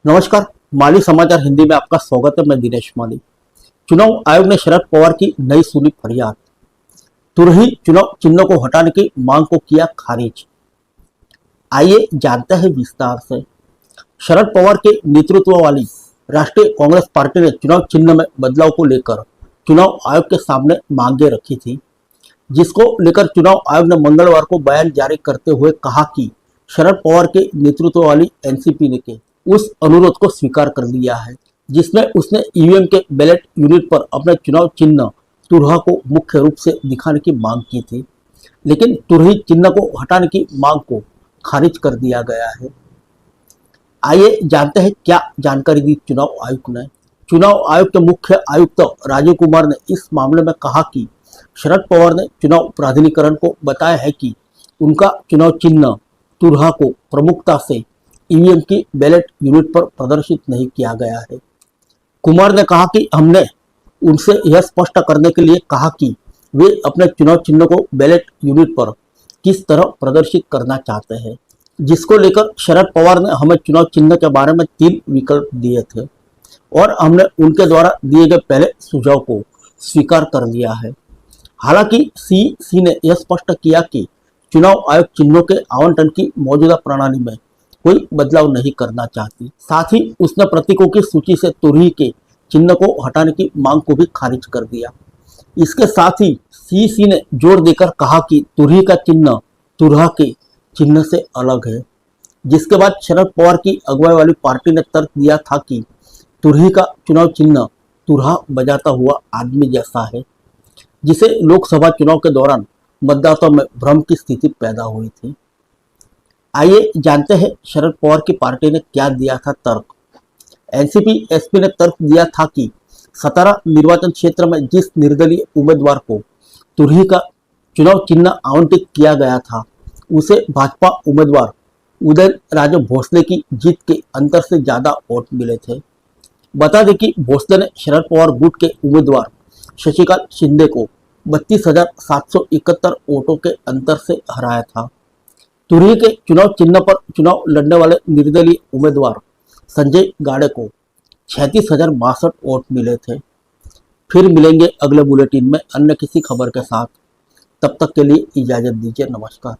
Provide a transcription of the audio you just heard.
नमस्कार। माली समाचार हिंदी में आपका स्वागत है। मैं दिनेश माली। चुनाव आयोग ने शरद पवार की नई सुनी फरियाद, तुरही चुनाव चिन्हों को हटाने की मांग को किया खारिज। आइए जानते हैं विस्तार से। शरद पवार के नेतृत्व वाली राष्ट्रीय कांग्रेस पार्टी ने चुनाव चिन्ह में बदलाव को लेकर चुनाव आयोग के सामने मांगे रखी थी, जिसको लेकर चुनाव आयोग ने मंगलवार को बयान जारी करते हुए कहा कि शरद पवार के नेतृत्व वाली एनसीपी ने के उस अनुरोध को स्वीकार कर लिया है, जिसमें उसने ईवीएम के बैलेट यूनिट पर अपने चुनाव चिन्ह तुरहा को मुख्य रूप से दिखाने की मांग की थी, लेकिन तुरही चिन्ह को हटाने की मांग को खारिज कर दिया गया है। आइए जानते हैं क्या जानकारी दी चुनाव आयुक्त ने। चुनाव आयोग के मुख्य आयुक्त राजीव कुमार ने इस मामले में कहा कि शरद पवार ने चुनाव प्राधिकरण को बताया है कि उनका चुनाव चिन्ह तुरहा को प्रमुखता से ईवीएम की बैलेट यूनिट पर प्रदर्शित नहीं किया गया है। कुमार ने कहा कि हमने उनसे यह स्पष्ट करने के लिए कहा कि वे अपने चुनाव चिन्ह को बैलेट यूनिट पर किस तरह प्रदर्शित करना चाहते हैं, जिसको लेकर शरद पवार ने हमें चुनाव चिन्ह के बारे में 3 विकल्प दिए थे और हमने उनके द्वारा दिए गए पहले सुझाव को स्वीकार कर लिया है। हालांकि सीसी ने यह स्पष्ट किया कि चुनाव आयोग चिन्हों के आवंटन की मौजूदा प्रणाली में कोई बदलाव नहीं करना चाहती। साथ ही उसने प्रतीकों की सूची से तुरही के चिन्ह को हटाने की मांग को भी खारिज कर दिया। इसके साथ ही सीसी ने जोर देकर कहा कि तुरही का चिन्ह तुरहा के चिन्ह से अलग है, जिसके बाद शरद पवार की अगुवाई वाली पार्टी ने तर्क दिया था कि तुरही का चुनाव चिन्ह तुरहा बजाता हुआ आदमी जैसा है, जिसे लोकसभा चुनाव के दौरान मतदाताओं में भ्रम की स्थिति पैदा हुई थी। आइए जानते हैं शरद पवार की पार्टी ने क्या दिया था तर्क। एनसीपी एसपी ने तर्क दिया था कि सतारा निर्वाचन क्षेत्र में जिस निर्दलीय उम्मीदवार को तुरही का चुनाव चिन्ह आवंटित किया गया था, उसे भाजपा उम्मीदवार उदयन राजे भोसले की जीत के अंतर से ज्यादा वोट मिले थे। बता दें कि भोसले ने शरद पवार गुट के उम्मीदवार शशिकांत शिंदे को 32,771 वोटों के अंतर से हराया था। तुरही के चुनाव चिन्ह पर चुनाव लड़ने वाले निर्दलीय उम्मीदवार संजय गाड़े को 36,062 वोट मिले थे। फिर मिलेंगे अगले बुलेटिन में अन्य किसी खबर के साथ। तब तक के लिए इजाजत दीजिए। नमस्कार।